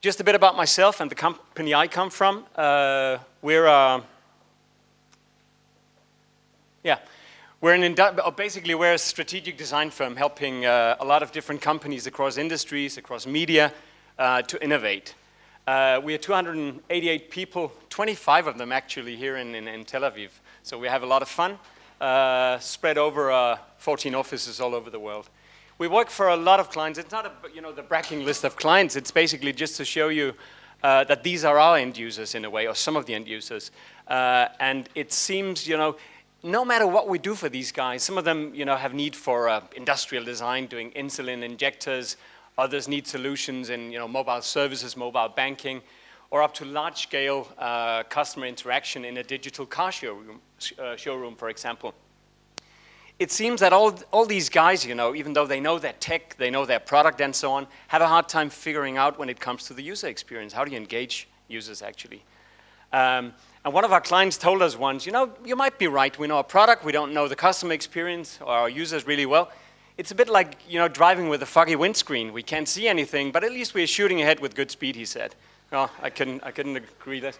Just a bit about myself and the company I come from. Basically we're a strategic design firm helping a lot of different companies across industries, across media, to innovate. We are 288 people, 25 of them actually here in Tel Aviv. So we have a lot of fun, spread over 14 offices all over the world. We work for a lot of clients. It's not the bragging list of clients. It's basically just to show you that these are our end users in a way, or some of the end users. And it seems, no matter what we do for these guys, some of them, have need for industrial design, doing insulin injectors. Others need solutions in, mobile services, mobile banking, or up to large-scale customer interaction in a digital car showroom, for example. It seems that all these guys, even though they know their tech, they know their product and so on, have a hard time figuring out when it comes to the user experience. How do you engage users actually? And one of our clients told us once, you might be right. We know our product, we don't know the customer experience or our users really well. It's a bit like, driving with a foggy windscreen. We can't see anything, but at least we're shooting ahead with good speed, he said. No, I couldn't agree with that.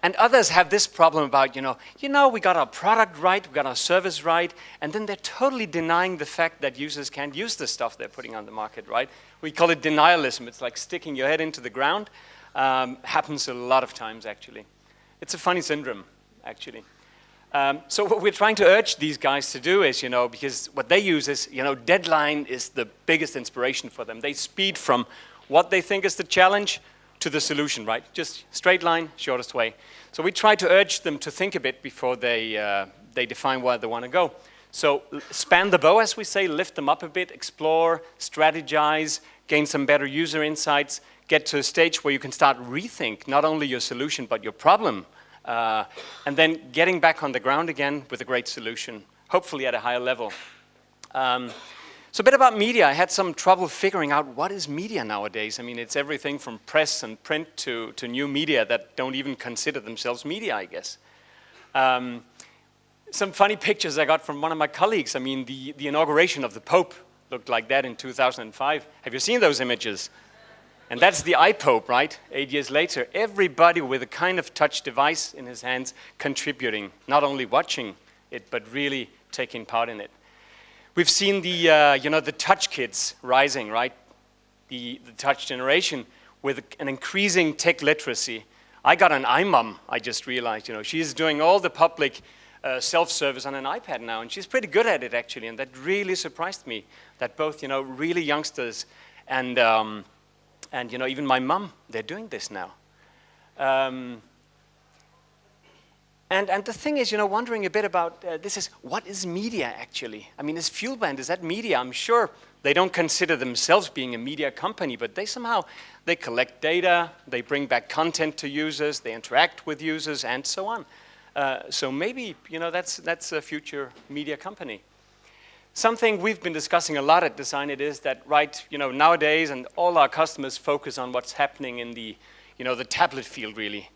And others have this problem about, we got our product right, we got our service right, and then they're totally denying the fact that users can't use the stuff they're putting on the market, right? We call it denialism. It's like sticking your head into the ground. Happens a lot of times, actually. It's a funny syndrome, actually. So what we're trying to urge these guys to do is, because what they use is, deadline is the biggest inspiration for them. They speed from what they think is the challenge to the solution, right? Just straight line, shortest way. So we try to urge them to think a bit before they define where they want to go. So span the bow, as we say, lift them up a bit, explore, strategize, gain some better user insights, get to a stage where you can start rethink not only your solution, but your problem. And then getting back on the ground again with a great solution, hopefully at a higher level. So a bit about media. I had some trouble figuring out what is media nowadays. I mean, it's everything from press and print to new media that don't even consider themselves media, I guess. Some funny pictures I got from one of my colleagues. I mean, the inauguration of the Pope looked like that in 2005. Have you seen those images? And that's the iPope, right? 8 years later. Everybody with a kind of touch device in his hands contributing, not only watching it, but really taking part in it. We've seen the touch kids rising, right? The touch generation with an increasing tech literacy. I got an iMom, I just realized, she's doing all the public self-service on an iPad now, and she's pretty good at it actually, and that really surprised me, that both, really youngsters and even my mom, they're doing this now. And the thing is, wondering a bit about this is, what is media actually? I mean, is Fuelband, is that media? I'm sure they don't consider themselves being a media company, but they collect data, they bring back content to users, they interact with users, and so on. So maybe, that's a future media company. Something we've been discussing a lot at Designit is that, nowadays, and all our customers focus on what's happening in the tablet field, really.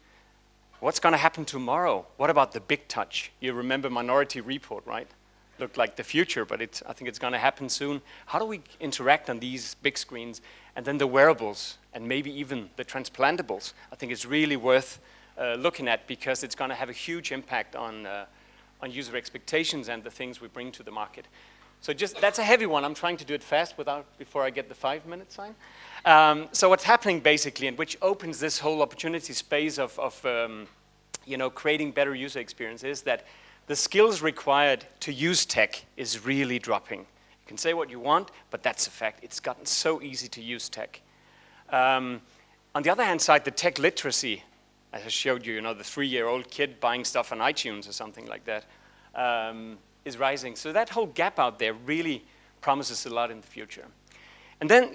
What's going to happen tomorrow? What about the big touch? You remember Minority Report, right? Looked like the future, but I think it's going to happen soon. How do we interact on these big screens? And then the wearables, and maybe even the transplantables. I think it's really worth looking at, because it's going to have a huge impact on user expectations and the things we bring to the market. So that's a heavy one. I'm trying to do it fast before I get the 5-minute sign. So what's happening basically, and which opens this whole opportunity space of creating better user experience, is that the skills required to use tech is really dropping. You can say what you want, but that's a fact. It's gotten so easy to use tech. On the other hand side, the tech literacy, as I showed you, the 3-year-old kid buying stuff on iTunes or something like that, is rising. So that whole gap out there really promises a lot in the future. And then,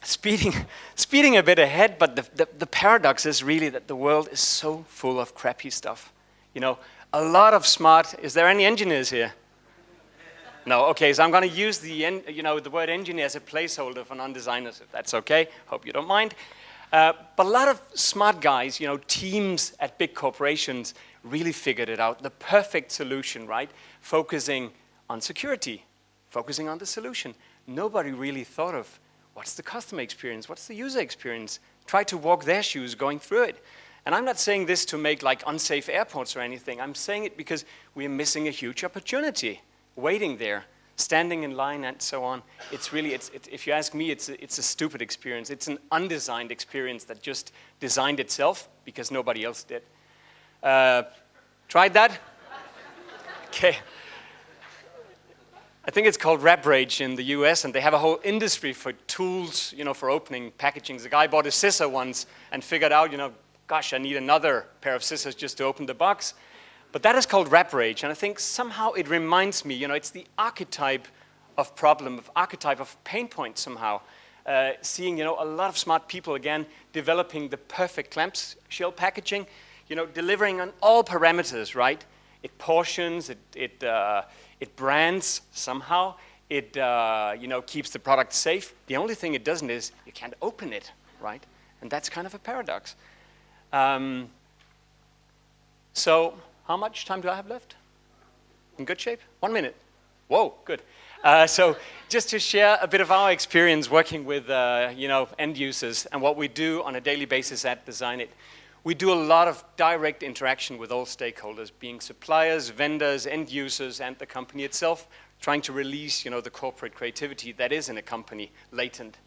speeding a bit ahead, but the paradox is really that the world is so full of crappy stuff. A lot of smart, is there any engineers here? No, okay, so I'm going to use the word engineer as a placeholder for non-designers, if that's okay. Hope you don't mind. But a lot of smart guys, teams at big corporations really figured it out. The perfect solution, right? Focusing on security, focusing on the solution. Nobody really thought of what's the customer experience? What's the user experience? Try to walk their shoes going through it. And I'm not saying this to make like unsafe airports or anything. I'm saying it because we're missing a huge opportunity waiting there, standing in line and so on. It's really, if you ask me, it's a stupid experience. It's an undesigned experience that just designed itself because nobody else did. Tried that? Okay. I think it's called Wrap Rage in the US, and they have a whole industry for tools, for opening packaging. The guy bought a scissor once and figured out, gosh, I need another pair of scissors just to open the box. But that is called Wrap Rage, and I think somehow it reminds me, it's the archetype of problem, archetype of pain point somehow. Seeing, a lot of smart people, again, developing the perfect clamshell packaging, delivering on all parameters, right? It portions, it brands somehow, it keeps the product safe. The only thing it doesn't is you can't open it, right? And that's kind of a paradox. So how much time do I have left? In good shape? 1 minute. Whoa, good. So just to share a bit of our experience working with end users and what we do on a daily basis at Designit. We do a lot of direct interaction with all stakeholders, being suppliers, vendors, end users, and the company itself, trying to release, the corporate creativity that is in a company latent.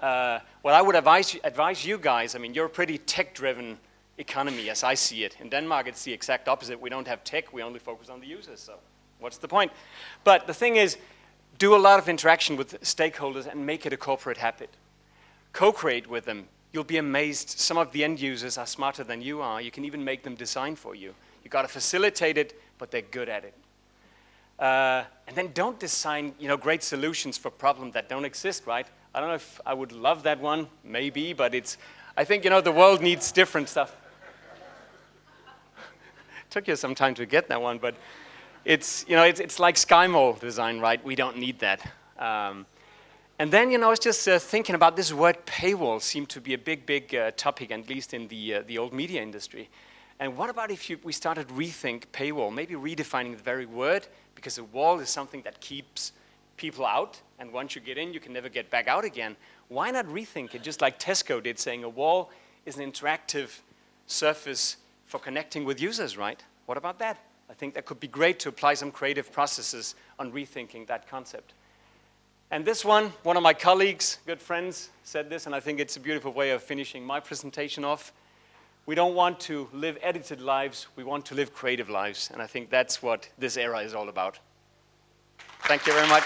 What I would advise you guys, you're a pretty tech-driven economy as I see it. In Denmark, it's the exact opposite. We don't have tech, we only focus on the users, so what's the point? But the thing is, do a lot of interaction with stakeholders and make it a corporate habit. Co-create with them. You'll be amazed. Some of the end users are smarter than you are. You can even make them design for you. You got to facilitate it, but they're good at it. And then don't design, great solutions for problems that don't exist, right? I don't know if I would love that one, maybe, but I think, the world needs different stuff. Took you some time to get that one, but it's like SkyMall design, right? We don't need that. And then, I was just thinking about this word paywall seemed to be a big topic, at least in the old media industry. And what about if we started rethink paywall, maybe redefining the very word, because a wall is something that keeps people out, and once you get in, you can never get back out again. Why not rethink it, just like Tesco did, saying a wall is an interactive surface for connecting with users, right? What about that? I think that could be great to apply some creative processes on rethinking that concept. And this one of my colleagues, good friends, said this, and I think it's a beautiful way of finishing my presentation off. We don't want to live edited lives, we want to live creative lives, and I think that's what this era is all about. Thank you very much.